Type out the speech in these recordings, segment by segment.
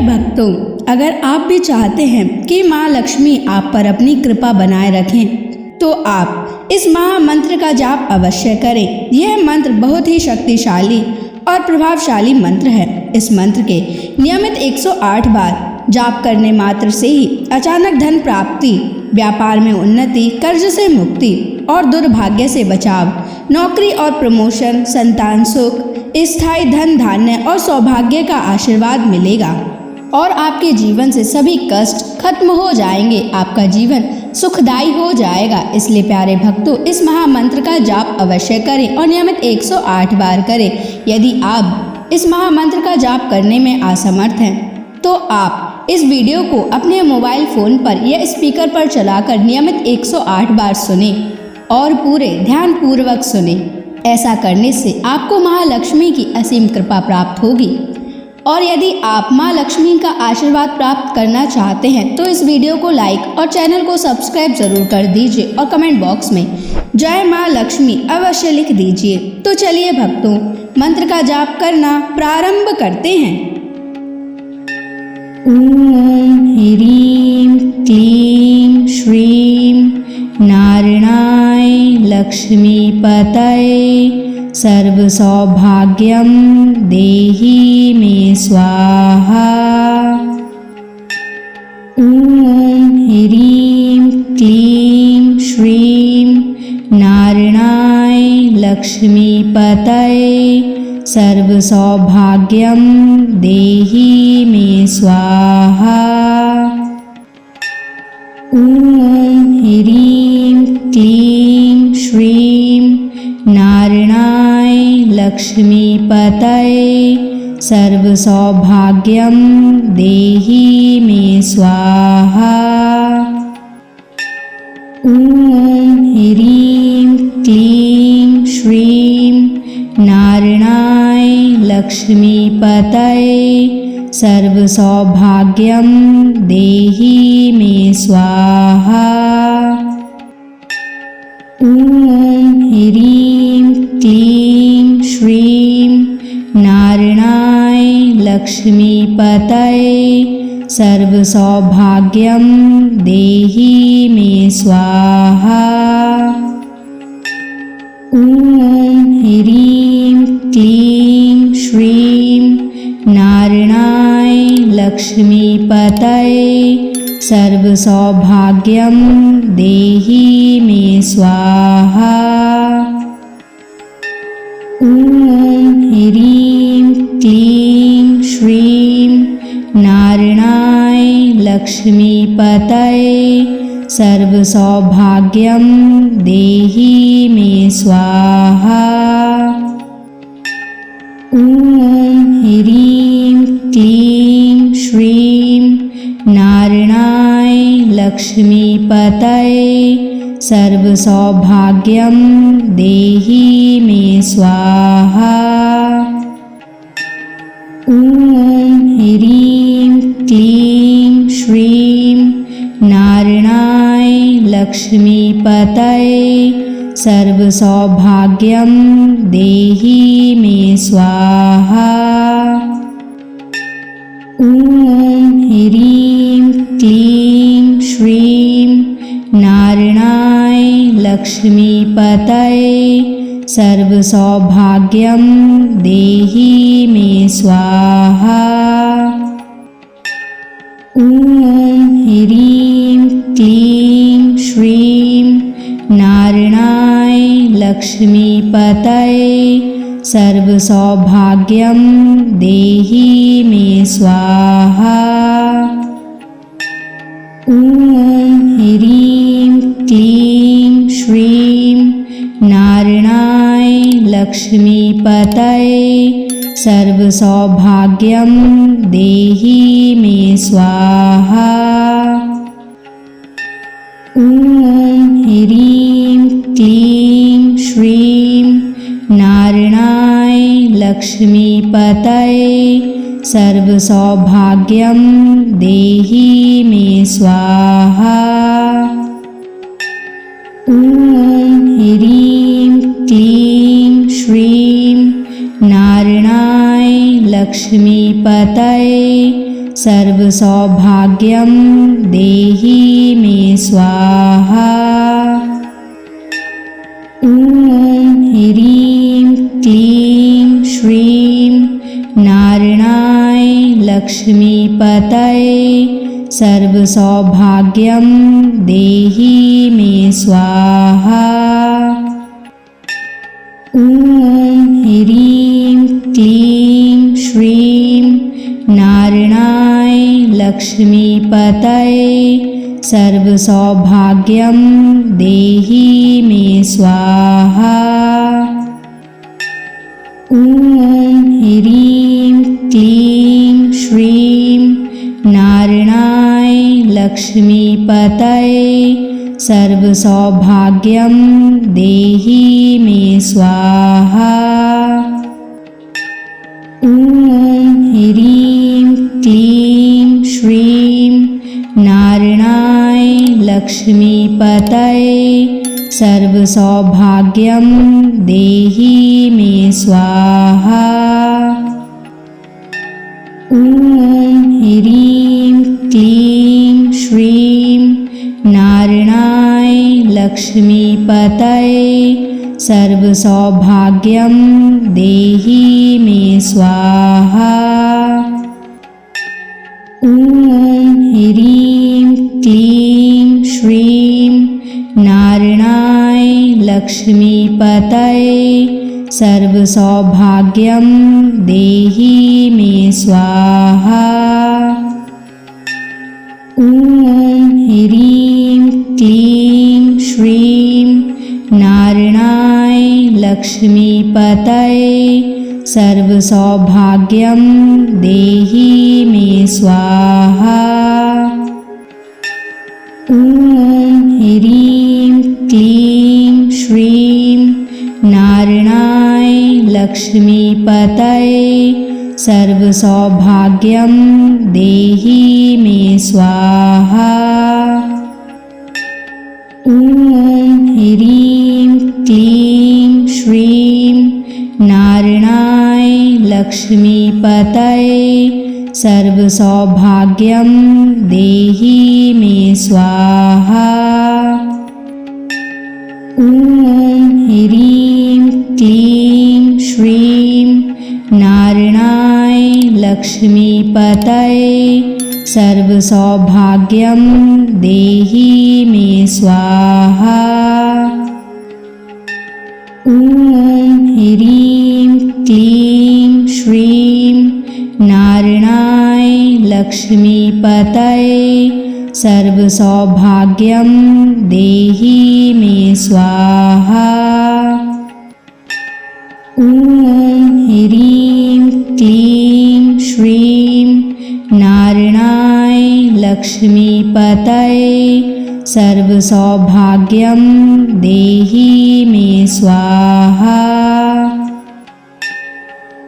भक्तों, अगर आप भी चाहते हैं कि माँ लक्ष्मी आप पर अपनी कृपा बनाए रखें तो आप इस महामंत्र का जाप अवश्य करें। यह मंत्र बहुत ही शक्तिशाली और प्रभावशाली मंत्र है। इस मंत्र के नियमित 108 बार जाप करने मात्र से ही अचानक धन प्राप्ति, व्यापार में उन्नति, कर्ज से मुक्ति और दुर्भाग्य से बचाव, नौकरी और प्रमोशन, संतान सुख, स्थायी धन धान्य और सौभाग्य का आशीर्वाद मिलेगा और आपके जीवन से सभी कष्ट खत्म हो जाएंगे। आपका जीवन सुखदायी हो जाएगा। इसलिए प्यारे भक्तों, इस महामंत्र का जाप अवश्य करें और नियमित 108 बार करें। यदि आप इस महामंत्र का जाप करने में असमर्थ हैं तो आप इस वीडियो को अपने मोबाइल फोन पर या स्पीकर पर चलाकर नियमित 108 बार सुने और पूरे ध्यान पूर्वक सुने। ऐसा करने से आपको महालक्ष्मी की असीम कृपा प्राप्त होगी। और यदि आप माँ लक्ष्मी का आशीर्वाद प्राप्त करना चाहते हैं तो इस वीडियो को लाइक और चैनल को सब्सक्राइब जरूर कर दीजिए और कमेंट बॉक्स में जय माँ लक्ष्मी अवश्य लिख दीजिए। तो चलिए भक्तों, मंत्र का जाप करना प्रारंभ करते हैं। ओम ह्रीं क्लीं श्रीं नारायणाय लक्ष्मीपतये सर्वसौभाग्यं देहि मे स्वाहा। ओम ह्रीं क्लीं श्रीं नारायणाय लक्ष्मीपतये सर्वसौभाग्यं देहि मे स्वाहा। ओम ह्रीं क्लीं श्रीं नारायणाय लक्ष्मीपतये सर्वसौभाग्यं देहि मे स्वाहा। ओम ह्रीं क्लीं श्रीं नारायणाय लक्ष्मीपतये सर्वसौभाग्यं देहि मे स्वाहा। ओम ह्रीं क्लीं श्रीं नारायणाय लक्ष्मीपतये सर्वसौभाग्यं देहि मे स्वाहा। ओम ह्रीं क्लीं श्रीं नारायणाय लक्ष्मीपतये सर्वसौभाग्यं देहि मे स्वाहा। ओम ह्रीं क्लीं श्रीं नारायणाय लक्ष्मीपतये सर्वसौभाग्यं देहि मे स्वाहा। ओम ह्रीं क्लीं श्रीं नारायणाय लक्ष्मीपतये सर्वसौभाग्यं देहि मे स्वाहा। ओम ह्रीं क्लीं श्रीं नारायणाय लक्ष्मीपतये सर्वसौभाग्यं देहि मे स्वाहा। ओम ह्रीं क्लीं श्रीं नारायणाय लक्ष्मीपतये सर्वसौभाग्यं देहि मे स्वाहा। ओम ह्रीं क्लीं श्रीं नारायणाय लक्ष्मीपतये सर्वसौभाग्यं देहि मे स्वाहा। ओम ह्रीं क्लीं श्रीं नारायणाय लक्ष्मीपतये सर्वसौभाग्यं देहि मे स्वाहा। ओम ह्रीं क्लीं श्रीं नारायणाय लक्ष्मीपतये सर्वसौभाग्यं देहि मे स्वाहा। ओम ह्रीं क्लीं श्रीं नारायणाय लक्ष्मीपतये सर्वसौभाग्यं देहि मे स्वाहा। ॐ ह्रीं क्लीं श्रीं नारायणाय लक्ष्मीपतये सर्वसौभाग्यं देहि मे स्वाहा। ॐ ह्रीं क्लीं श्रीं नारायणाय लक्ष्मीपतये सर्वसौभाग्यं देहि मे स्वाहा। ॐ ह्रीं क्लीं श्रीं नारायणाय लक्ष्मीपतये सर्वसौभाग्यं देहि मे स्वाहा। ॐ ह्रीं क्लीं श्रीं नारायणाय लक्ष्मीपतये सर्वसौभाग्यं देहि मे स्वाहा। ॐ ह्रीं क्लीं श्रीं नारायणाय लक्ष्मीपतये सर्वसौभाग्यं देहि मे स्वाहा। ॐ ह्रीं क्लीं श्रीं नारायणाय लक्ष्मीपतये सर्वसौभाग्यं देहि मे स्वाहा। ॐ ह्रीं क्लीं श्रीं नारायणाय लक्ष्मीपतये सर्वसौभाग्यं देहि मे स्वाहा। ॐ ह्रीं क्लीं श्रीं नारायणाय लक्ष्मीपतये सर्वसौभाग्यं देहि मे स्वाहा। ॐ ह्रीं क्लीं श्रीं नारायणाय लक्ष्मीपतये सर्वसौभाग्यं देहि मे स्वाहा। ॐ ह्रीं क्लीं श्रीं नारायणाय लक्ष्मीपतये सर्वसौभाग्यं देहि मे स्वाहा। ॐ ह्रीं क्लीं श्रीं नारायणाय लक्ष्मीपतये सर्वसौभाग्यं देहि मे स्वाहा। ॐ ह्रीं क्लीं श्रीं नारायणाय लक्ष्मीपतये सर्वसौभाग्यं देहि मे स्वाहा।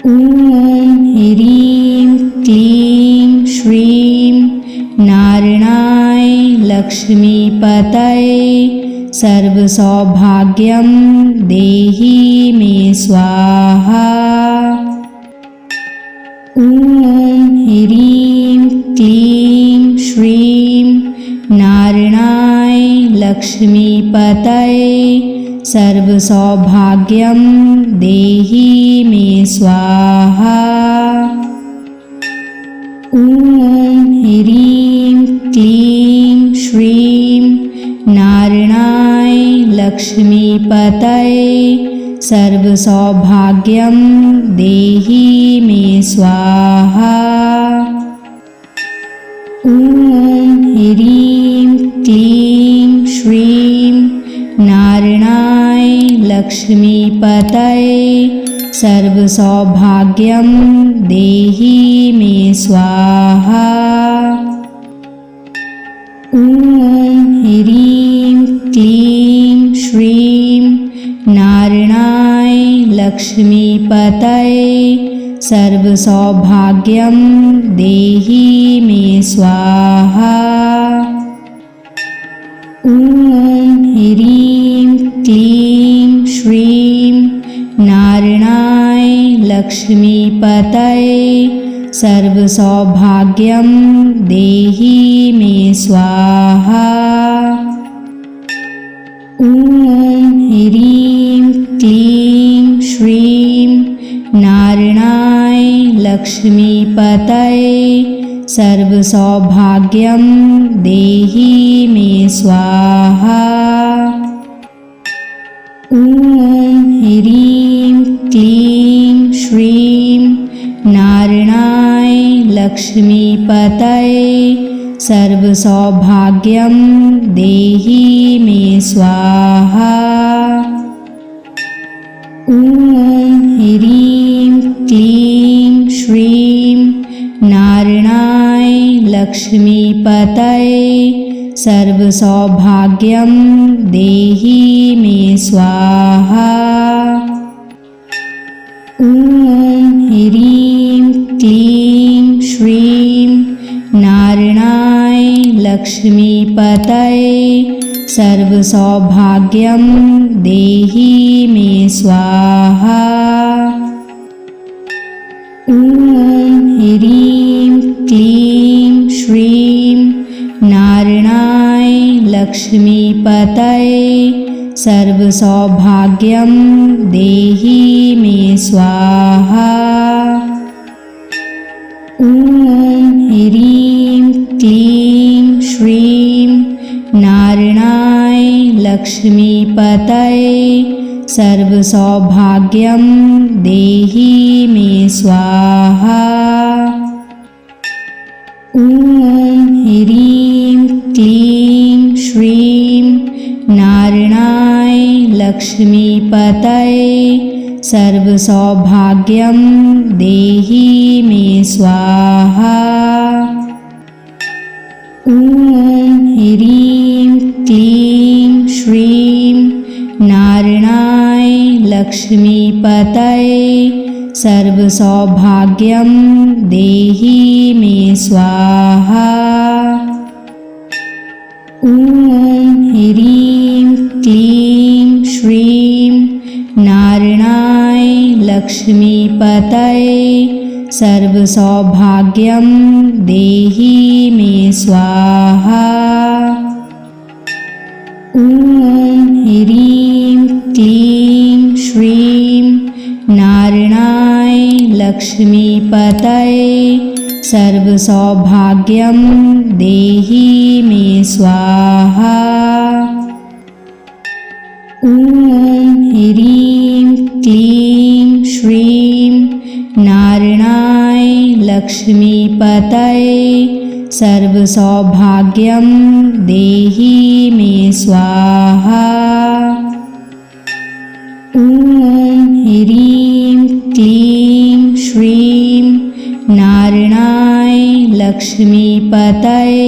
ॐ ह्रीं क्लीं श्रीं नारायणाय लक्ष्मीपतये सर्वसौभाग्यं देहि मे स्वाहा। ॐ ह्रीं क्लीं श्रीं नारायणाय लक्ष्मीपतये सर्वसौभाग्यं देहि मे स्वाहा। ॐ ह्रीं क्लीं श्रीं नारायणाय लक्ष्मीपतये सर्वसौभाग्यं देहि मे स्वाहा। ॐ ह्रीं क्लीं श्रीं नारायणाय लक्ष्मीपतये सर्वसौभाग्यं देहि मे स्वाहा। ॐ ह्रीं क्लीं श्रीं नारायणाय लक्ष्मीपतये सर्वसौभाग्यं देहि मे स्वाहा। ॐ ह्रीं क्लीं श्रीं नारायणाय लक्ष्मीपतये सर्वसौभाग्यं देहि मे स्वाहा। ॐ ह्रीं क्लीं श्रीं नारायणाय लक्ष्मीपतये सर्वसौभाग्यं देहि मे स्वाहा। ॐ ह्रीं क्लीं श्रीं नारायणाय लक्ष्मीपतये सर्वसौभाग्यं देहि मे स्वाहा। ॐ ह्रीं क्लीं श्रीं नारायणाय लक्ष्मीपतये सर्वसौभाग्यं देहि मे स्वाहा। ॐ ह्रीं क्लीं श्रीं नारायणाय लक्ष्मीपतये सर्वसौभाग्यं देहि मे स्वाहा। ॐ ह्रीं क्लीं श्रीं नारायणाय लक्ष्मीपतये सर्वसौभाग्यं देहि मे स्वाहा। ॐ ह्रीं क्लीं श्रीं नारायणाय लक्ष्मीपतये सर्वसौभाग्यं देहि मे स्वाहा। ॐ ह्रीं क्लीं श्रीं नारायणाय लक्ष्मीपतये सर्वसौभाग्यं देहि मे स्वाहा। ॐ ह्रीं क्लीं श्रीं नारायणाय लक्ष्मीपतये सर्वसौभाग्यं देहि मे स्वाहा। ॐ ह्रीं क्लीं श्रीं नारायणाय लक्ष्मीपतये सर्वसौभाग्यं देहि मे स्वाहा। ॐ ह्रीं क्लीं श्रीं नारायणाय लक्ष्मीपतये सर्वसौभाग्यं देहि मे स्वाहा। ॐ ह्रीं क्लीं श्रीं नारायणाय लक्ष्मीपतये सर्वसौभाग्यं देहि मे स्वाहा। ॐ ह्रीं क्लीं श्रीं नारायणाय लक्ष्मीपतये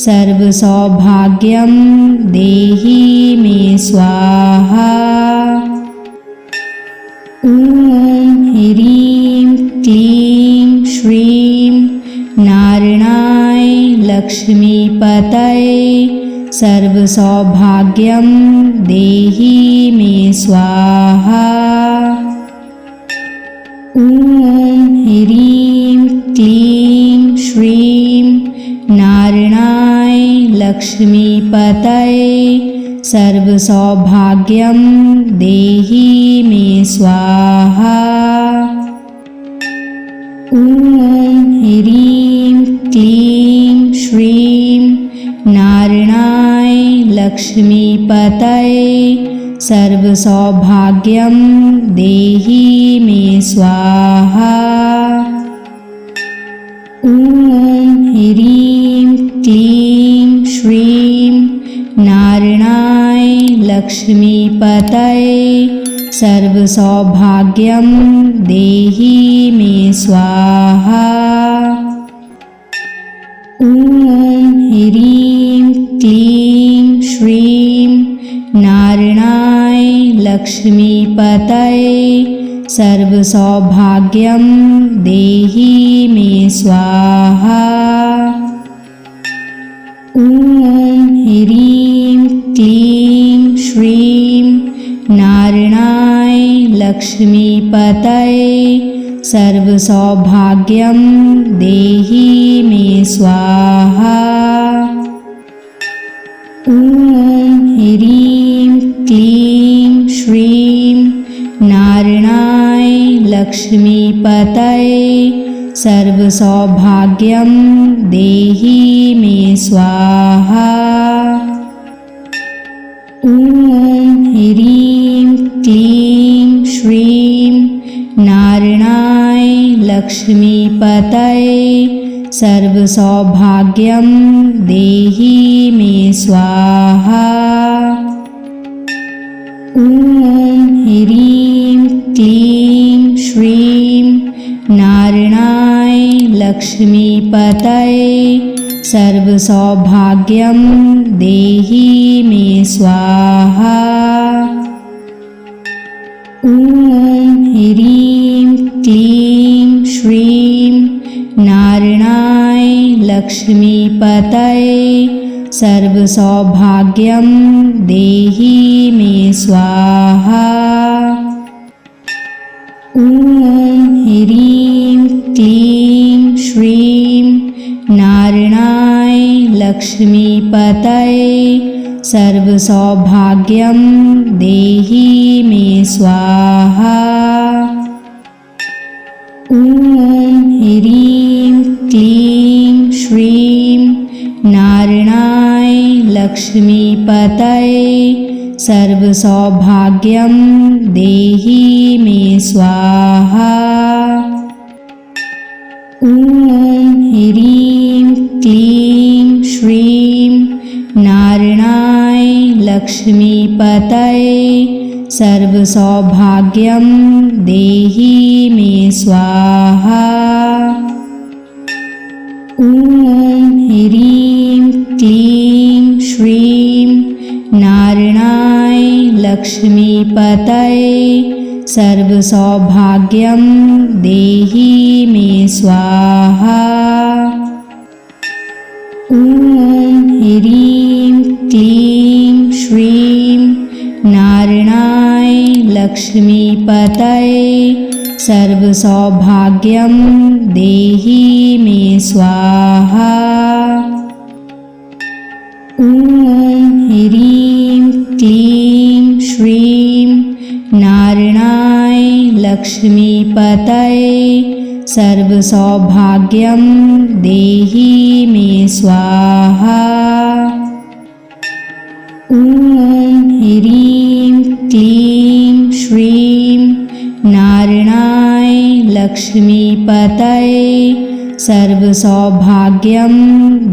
सर्वसौभाग्यं देहि मे स्वाहा। ॐ ह्रीं क्लीं श्रीं नारायणाय लक्ष्मीपतये सर्वसौभाग्यं देहि मे स्वाहा। ॐ ह्रीं क्लीं श्रीं नारायणाय लक्ष्मीपतये सर्वसौभाग्यं देहि मे स्वाहा। ॐ ह्रीं क्लीं श्रीं नारायणाय लक्ष्मीपतये सर्वसौभाग्यं देहि मे स्वाहा। ॐ ह्रीं क्लीं श्रीं नारायणाय लक्ष्मीपतये सर्वसौभाग्यं देहि मे स्वाहा। ॐ ह्रीं क्लीं श्रीं नारायणाय लक्ष्मीपतये सर्वसौभाग्यं देहि मे स्वाहा। ॐ ह्रीं क्लीं श्रीं नारायणाय लक्ष्मीपतये सर्वसौभाग्यं देहि मे स्वाहा। ॐ ह्रीं क्लीं श्रीं नारायणाय लक्ष्मीपतये सर्वसौभाग्यं देहि मे स्वाहा। ॐ ह्रीं क्लीं श्रीं नारायणाय लक्ष्मीपतये सर्वसौभाग्यं देहि मे स्वाहा। ॐ ह्रीं क्लीं श्रीं नारायणाय लक्ष्मीपतये सर्वसौभाग्यं देहि मे स्वाहा। ॐ ह्रीं क्लीं श्रीं नारायणाय लक्ष्मीपतये सर्वसौभाग्यं देहि मे स्वाहा। ॐ ह्रीं क्लीं श्रीं नारायणाय लक्ष्मीपतये सर्वसौभाग्यं देहि मे स्वाहा। ॐ ह्रीं क्लीं श्रीं नारायणाय लक्ष्मीपतये सर्वसौभाग्यं देहि मे स्वाहा। ॐ ह्रीं क्लीं श्रीं नारायणाय लक्ष्मीपतये सर्वसौभाग्यं देहि मे स्वाहा। ॐ ह्रीं क्लीं श्रीं नारायणाय लक्ष्मीपतये सर्वसौभाग्यं देहि मे स्वाहा। ॐ ह्रीं क्लीं श्रीं नारायणाय लक्ष्मीपतये सर्वसौभाग्यं देहि मे स्वाहा। ॐ ह्रीं क्लीं श्रीं नारायणाय लक्ष्मीपतये सर्वसौभाग्यं देहि मे स्वाहा। ॐ ह्रीं क्लीं श्रीं नारायणाय लक्ष्मीपतये सर्वसौभाग्यं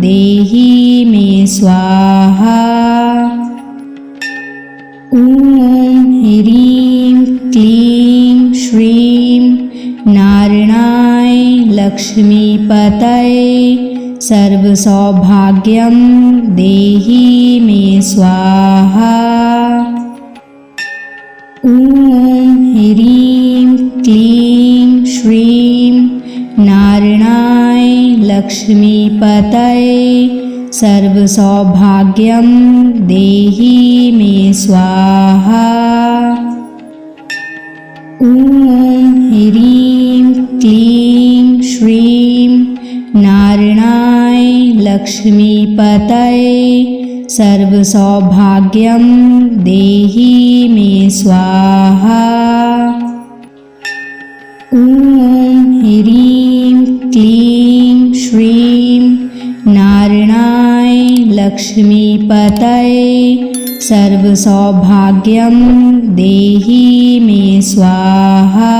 देहि मे स्वाहा। ॐ ह्रीं क्लीं श्रीं नारायणाय लक्ष्मीपतये सर्वसौभाग्यं देहि मे स्वाहा। ॐ ह्रीं क्लीं श्रीं नारायणाय लक्ष्मीपतये सर्वसौभाग्यं देहि मे स्वाहा। ॐ ह्रीं क्लीं श्रीं नारायणाय लक्ष्मीपतये सर्वसौभाग्यं देहि मे स्वाहा। ॐ ह्रीं क्लीं श्रीं नारायणाय लक्ष्मीपतये सर्वसौभाग्यं देहि मे स्वाहा।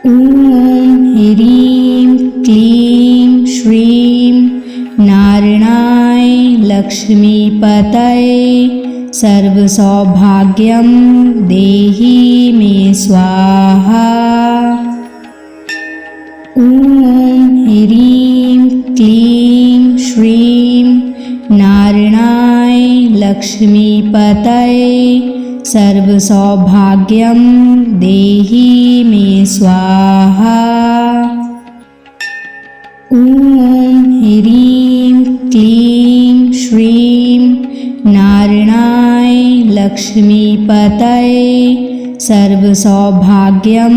ॐ ह्रीं क्लीं श्रीं नारायणाय लक्ष्मीपतये सर्वसौभाग्यं देहि मे स्वाहा। ॐ ह्रीं क्लीं श्रीं नारायणाय लक्ष्मीपतये सर्वसौभाग्यं देहि मे स्वाहा। ॐ ह्रीं क्लीं श्रीं नारायणाय लक्ष्मीपतये सर्वसौभाग्यं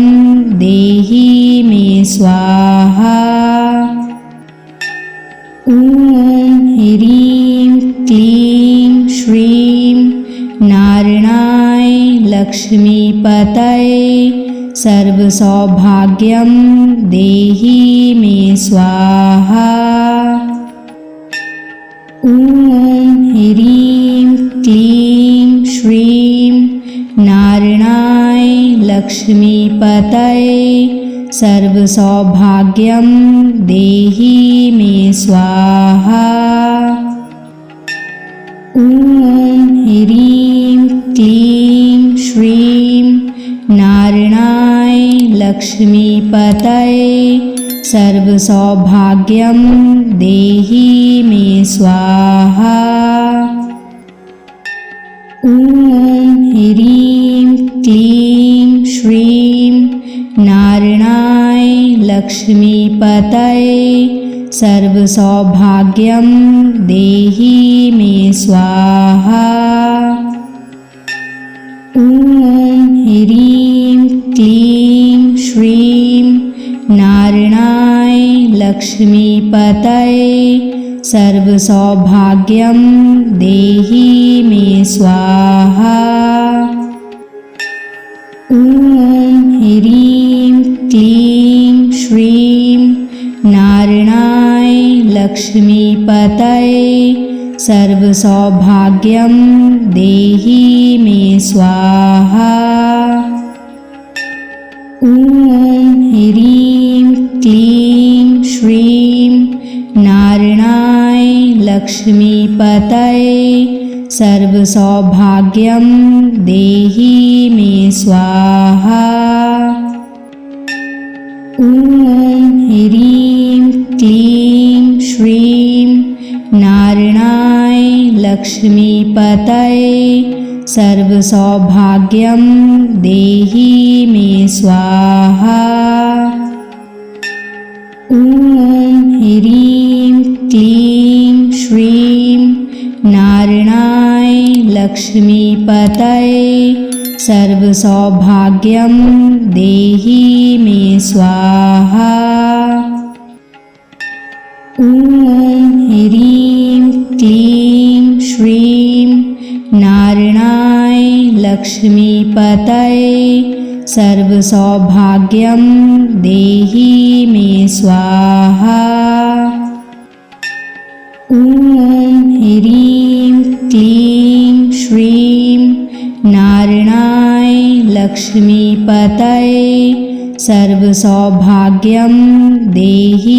देहि मे स्वाहा। ॐ ह्रीं क्लीं श्रीं नारायणाय लक्ष्मीपतये सर्वसौभाग्यं देहि मे स्वाहा। ॐ ह्रीं क्लीं श्रीं नारायणाय लक्ष्मीपतये सर्वसौभाग्यं देहि मे स्वाहा। ॐ ह्रीं क्लीं श्रीं नारायणाय लक्ष्मीपतये सर्वसौभाग्यं देहि मे स्वाहा। ॐ ह्रीं क्लीं श्रीं नारायणाय लक्ष्मीपतये सर्वसौभाग्यं देहि मे स्वाहा। ॐ ह्रीं क्लीं श्रीं नारायणाय लक्ष्मीपतये सर्वसौभाग्यं देहि मे स्वाहा। ॐ ह्रीं क्लीं श्रीं नारायणाय लक्ष्मीपतये सर्वसौभाग्यं देहि मे स्वाहा। ॐ ह्रीं क्लीं श्रीं नारायणाय लक्ष्मीपतये सर्वसौभाग्यं देहि मे स्वाहा। ॐ ह्रीं क्लीं श्रीं नारायणाय लक्ष्मीपतये सर्वसौभाग्यं देहि मे स्वाहा। ॐ ह्रीं क्लीं श्रीं नारायणाय लक्ष्मीपतये सर्वसौभाग्यं देहि मे स्वाहा। ॐ ह्रीं क्लीं श्रीं नारायणाय लक्ष्मीपतये सर्वसौभाग्यं देहि मे स्वाहा। ॐ ह्रीं क्लीं श्रीं नारायणाय लक्ष्मीपतये सर्वसौभाग्यं देहि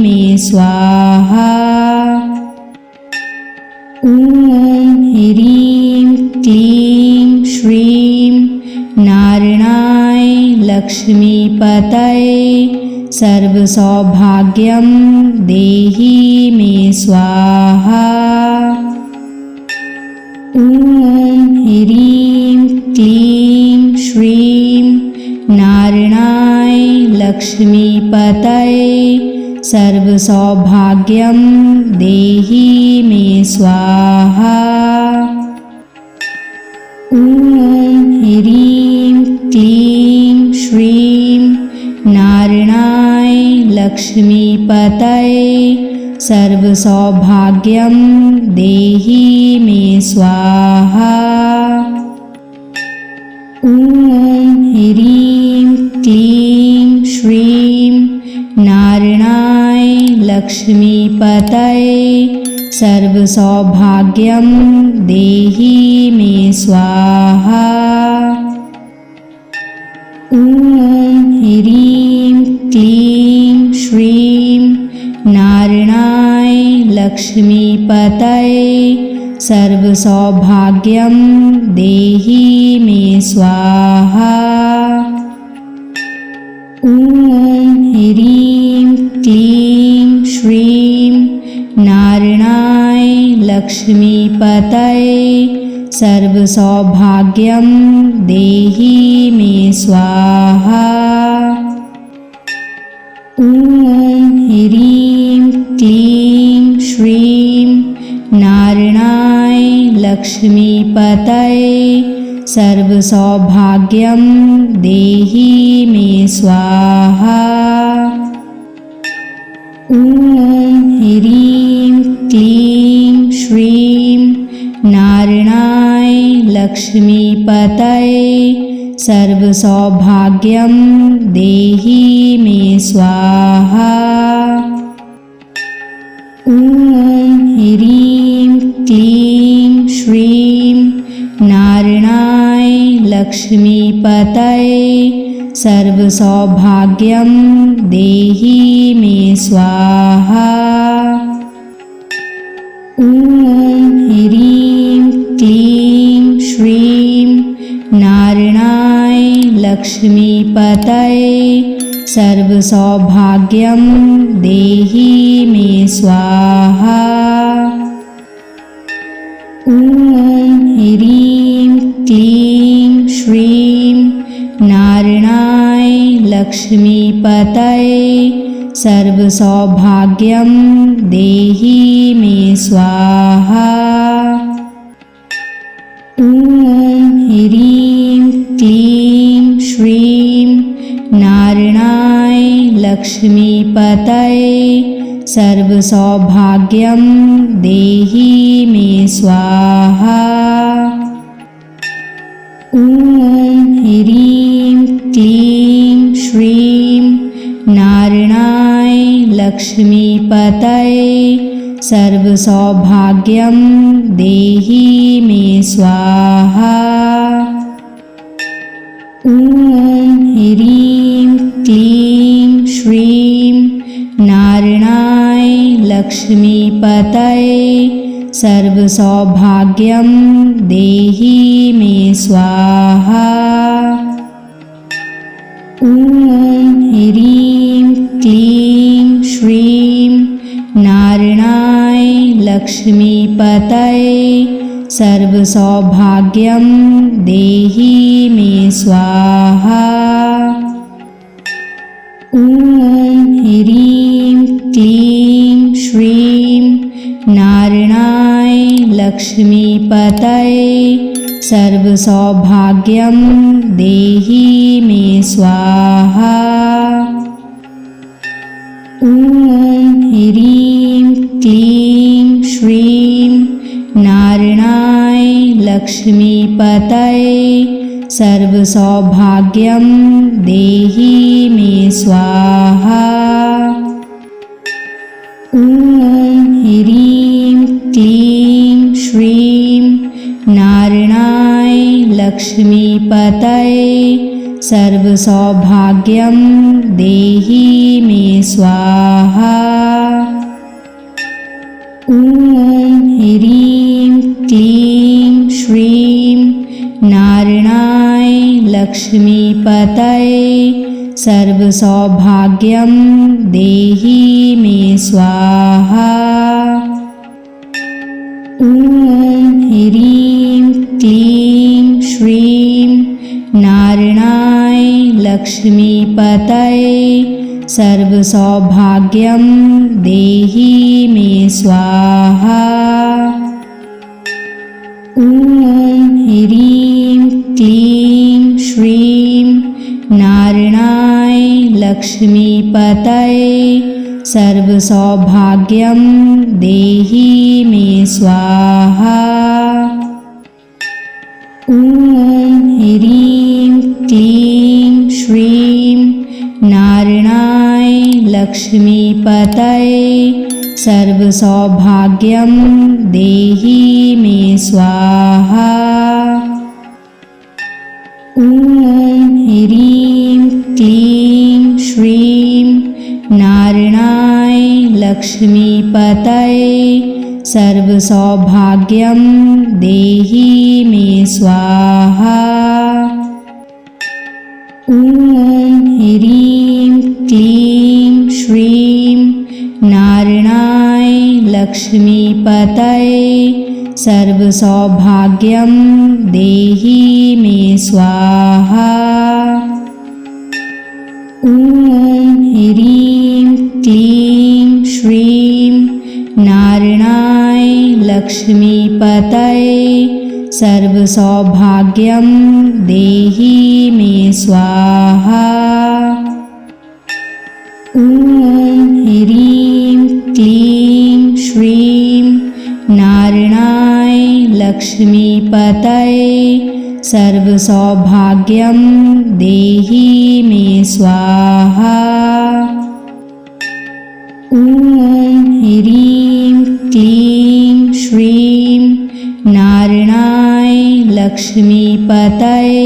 मे स्वाहा। ॐ ह्रीं क्लीं श्रीं नारायणाय लक्ष्मीपतये सर्वसौभाग्यं देहि मे स्वाहा। ॐ ह्रीं क्लीं श्रीं नारायणाय लक्ष्मीपतये सर्वसौभाग्यं देहि मे स्वाहा। ॐ ह्रीं क्लीं श्रीं नारायणाय लक्ष्मीपतये सर्वसौभाग्यं देहि मे स्वाहा। ॐ ह्रीं क्लीं श्रीं नारायणाय लक्ष्मीपतये सर्वसौभाग्यं देहि मे स्वाहा। ॐ ह्रीं क्लीं श्रीं नारायणाय लक्ष्मीपतये सर्वसौभाग्यं देहि मे स्वाहा। ॐ ह्रीं क्लीं श्रीं नारायणाय लक्ष्मीपतये सर्वसौभाग्यं देहि मे स्वाहा। ॐ ह्रीं क्लीं श्रीं नारायणाय लक्ष्मीपतये सर्वसौभाग्यं देहि मे स्वाहा। ॐ ह्रीं क्लीं श्रीं नारायणाय लक्ष्मीपतये सर्वसौभाग्यं देहि मे स्वाहा। ॐ ह्रीं क्लीं श्रीं नारायणाय लक्ष्मीपतये सर्वसौभाग्यं देहि मे स्वाहा। ॐ ह्रीं क्लीं श्रीं नारायणाय लक्ष्मीपतये सर्वसौभाग्यं देहि मे स्वाहा। ॐ ह्रीं क्लीं श्रीं नारायणाय लक्ष्मीपतये सर्वसौभाग्यं देहि मे स्वाहा। ॐ ह्रीं क्लीं श्रीं नारायणाय लक्ष्मीपतये सर्वसौभाग्यं देहि मे स्वाहा। ॐ ह्रीं क्लीं श्रीं नारायणाय लक्ष्मीपतये सर्वसौभाग्यं देहि मे स्वाहा। ॐ ह्रीं क्लीं श्रीं नारायणाय लक्ष्मीपतये सर्वसौभाग्यं देहि मे स्वाहा। ॐ ह्रीं क्लीं श्रीं नारायणाय लक्ष्मीपतये सर्वसौभाग्यं देहि मे स्वाहा। ॐ ह्रीं क्लीं श्रीं नारायणाय लक्ष्मीपतये सर्वसौभाग्यं देहि मे स्वाहा। ॐ ह्रीं क्लीं श्रीं नारायणाय लक्ष्मीपतये सर्वसौभाग्यं देहि मे स्वाहा। ॐ ह्रीं क्लीं श्रीं नारायणाय लक्ष्मीपतये सर्वसौभाग्यं देहि मे स्वाहा। ॐ ह्रीं क्लीं श्रीं नारायणाय लक्ष्मीपतये सर्वसौभाग्यं देहि मे स्वाहा। ॐ ह्रीं क्लीं श्रीं नारायणाय लक्ष्मीपतये सर्वसौभाग्यं देहि मे स्वाहा। ॐ ह्रीं क्लीं श्रीं नारायणाय लक्ष्मीपतये सर्वसौभाग्यं देहि मे स्वाहा। ॐ ह्रीं क्लीं श्रीं नारायणाय लक्ष्मीपतये सर्वसौभाग्यं देहि मे स्वाहा। ॐ ह्रीं क्लीं श्रीं नारायणाय लक्ष्मीपतये सर्वसौभाग्यं देहि मे स्वाहा। ॐ ह्रीं क्लीं श्रीं नारायणाय लक्ष्मीपतये सर्वसौभाग्यं देहि मे स्वाहा। ॐ ह्रीं क्लीं श्रीं नारायणाय लक्ष्मीपतये सर्वसौभाग्यं देहि मे स्वाहा। ॐ ह्रीं क्लीं श्रीं नारायणाय लक्ष्मीपतये सर्वसौभाग्यं देहि मे स्वाहा। ॐ ह्रीं क्लीं श्रीं नारायणाय लक्ष्मीपतये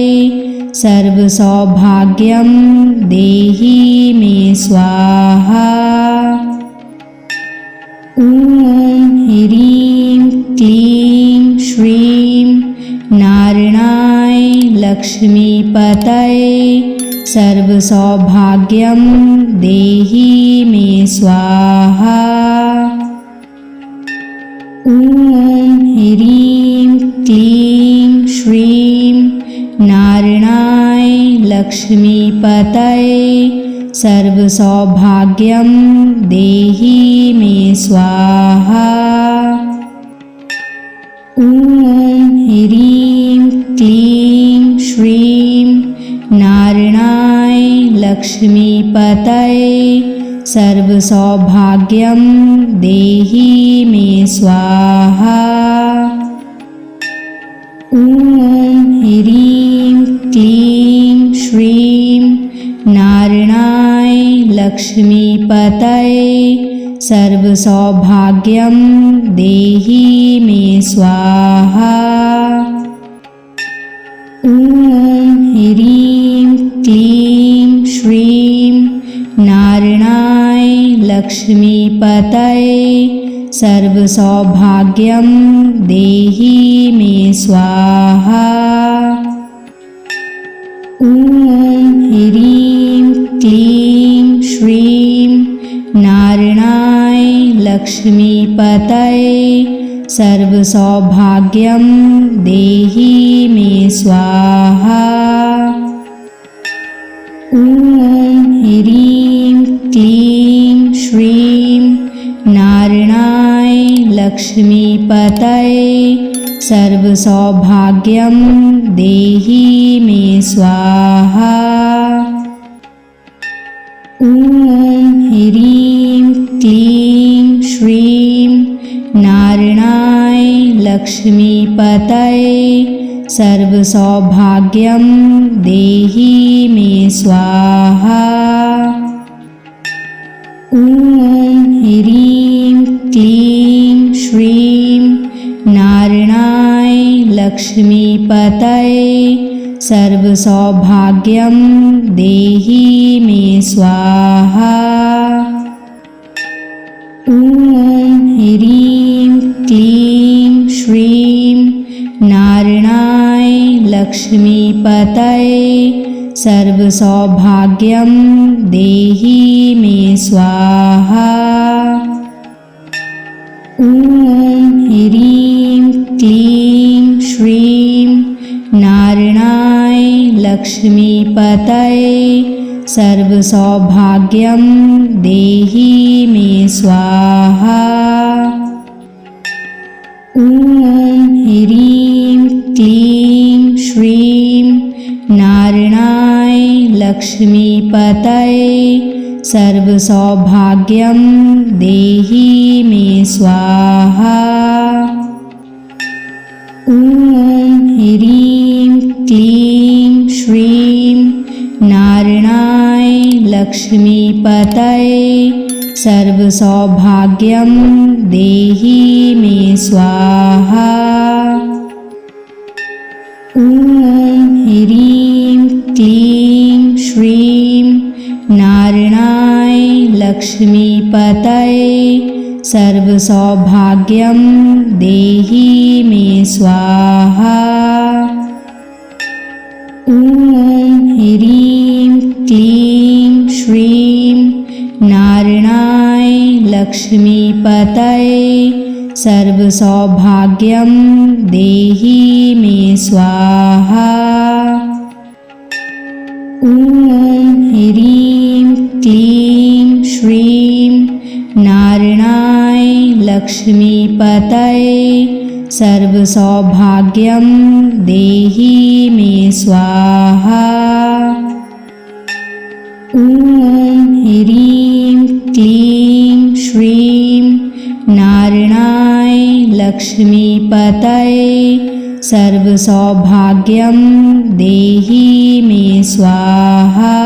सर्वसौभाग्यं देहि मे स्वाहा। ॐ ह्रीं क्लीं श्रीं नारायणाय लक्ष्मीपतये सर्वसौभाग्यं देहि मे स्वाहा। ॐ ह्रीं क्लीं श्रीं नारायणाय लक्ष्मीपतये सर्वसौभाग्यं देहि मे स्वाहा। ॐ ह्रीं क्लीं श्रीं नारायणाय लक्ष्मीपतये सर्वसौभाग्यं देहि मे स्वाहा। ॐ ह्रीं क्लीं श्रीं नारायणाय लक्ष्मीपतये सर्वसौभाग्यं देहि मे स्वाहा। ॐ ह्रीं क्लीं श्रीं नारायणाय लक्ष्मीपतये सर्वसौभाग्यं देहि मे स्वाहा। ॐ ह्रीं क्लीं श्रीं नारायणाय लक्ष्मीपतये सर्वसौभाग्यं देहि मे स्वाहा। ॐ ह्रीं क्लीं श्रीं नारायणाय लक्ष्मीपतये सर्वसौभाग्यं देहि मे स्वाहा। ॐ ह्रीं क्लीं श्रीं नारायणाय लक्ष्मीपतये सर्वसौभाग्यं देहि मे स्वाहा। ॐ ह्रीं क्लीं श्रीं नारायणाय लक्ष्मीपतये सर्वसौभाग्यं देहि मे स्वाहा। ॐ ह्रीं क्लीं श्रीं नारायणाय लक्ष्मीपतये सर्वसौभाग्यं देहि मे स्वाहा। ॐ ह्रीं क्लीं श्रीं नारायणाय लक्ष्मीपतये सर्वसौभाग्यं देहि मे स्वाहा। ॐ ह्रीं क्लीं श्रीं नारायणाय लक्ष्मीपतये सर्वसौभाग्यं देहि मे स्वाहा। ॐ ह्रीं क्लीं श्रीं नारायणाय लक्ष्मीपतये सर्वसौभाग्यं देहि मे स्वाहा। ॐ ह्रीं क्लीं श्रीं नारायणाय लक्ष्मीपतये सर्वसौभाग्यं देहि मे स्वाहा। ॐ ह्रीं क्लीं श्रीं नारायणाय लक्ष्मीपतये सर्वसौभाग्यं देहि मे स्वाहा। ॐ ह्रीं क्लीं श्रीं नारायणाय लक्ष्मीपतये सर्वसौभाग्यं देहि मे स्वाहा। ॐ ह्रीं क्लीं श्रीं नारायणाय लक्ष्मीपतये सर्वसौभाग्यं देहि मे स्वाहा।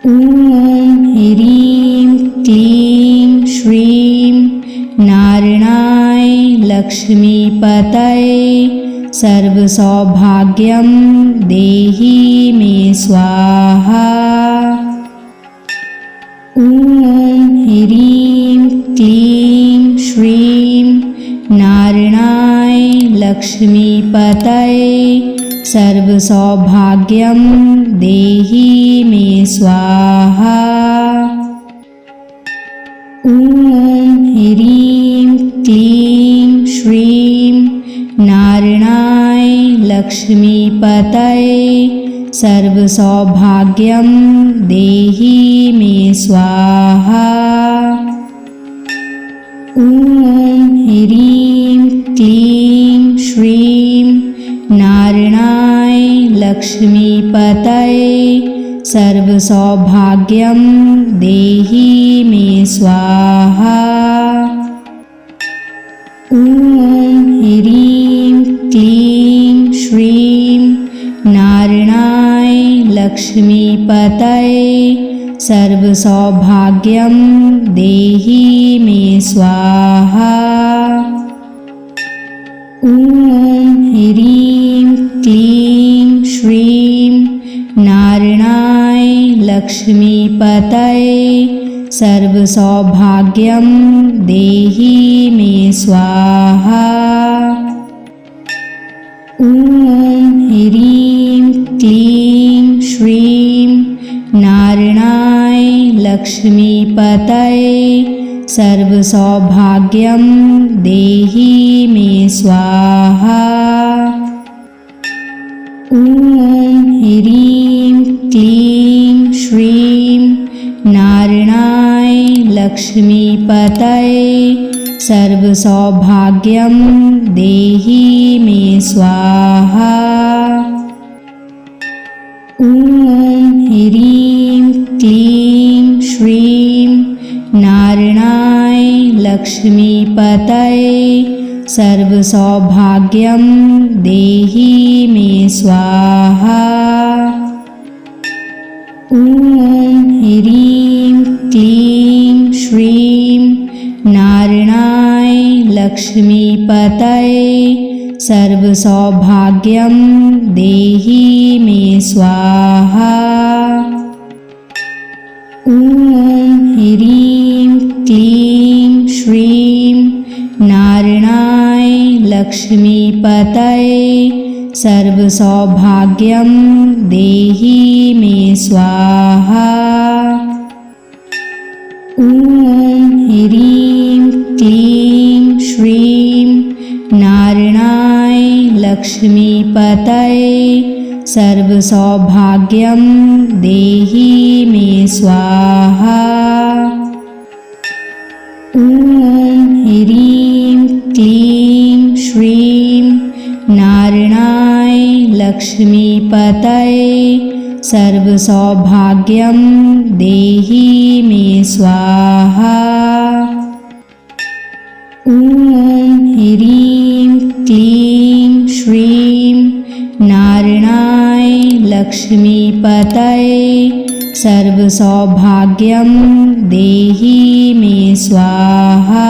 ॐ ह्रीं क्लीं श्रीं नारायणाय लक्ष्मीपतये सर्वसौभाग्यं देहि मे स्वाहा। ॐ ह्रीं क्लीं श्रीं नारायणाय लक्ष्मीपतये सर्वसौभाग्यं देहि मे स्वाहा। ॐ ह्रीं क्लीं श्रीं नारायणाय लक्ष्मीपतये सर्वसौभाग्यं देहि मे स्वाहा। ॐ ह्रीं क्लीं श्रीं नारायणाय लक्ष्मीपतये सर्वसौभाग्यं देहि मे स्वाहा। ॐ ह्रीं क्लीं श्रीं नारायणाय लक्ष्मीपतये सर्वसौभाग्यं देहि मे स्वाहा। ॐ ह्रीं क्लीं श्रीं नारायणाय लक्ष्मीपतये सर्वसौभाग्यं देहि मे स्वाहा। ॐ ह्रीं क्लीं श्रीं नारायणाय लक्ष्मीपतये सर्वसौभाग्यं देहि मे स्वाहा। ॐ ह्रीं क्लीं श्रीं नारायणाय लक्ष्मीपतये सर्वसौभाग्यं देहि मे स्वाहा। ॐ ह्रीं क्लीं श्रीं नारायणाय लक्ष्मीपतये सर्वसौभाग्यं देहि मे स्वाहा। ॐ ह्रीं क्लीं श्रीं नारायणाय लक्ष्मीपतये सर्वसौभाग्यं देहि मे स्वाहा। ॐ ह्रीं क्लीं श्रीं नारायणाय लक्ष्मीपतये सर्वसौभाग्यं देहि मे स्वाहा। ॐ ह्रीं क्लीं श्रीं नारायणाय लक्ष्मीपतये सर्वसौभाग्यं देहि मे स्वाहा। ॐ ह्रीं क्लीं श्रीं नारायणाय लक्ष्मीपतये सर्वसौभाग्यं देहि मे स्वाहा। ॐ ह्रीं क्लीं श्रीं नारायणाय लक्ष्मीपतये सर्वसौभाग्यं देहि मे स्वाहा।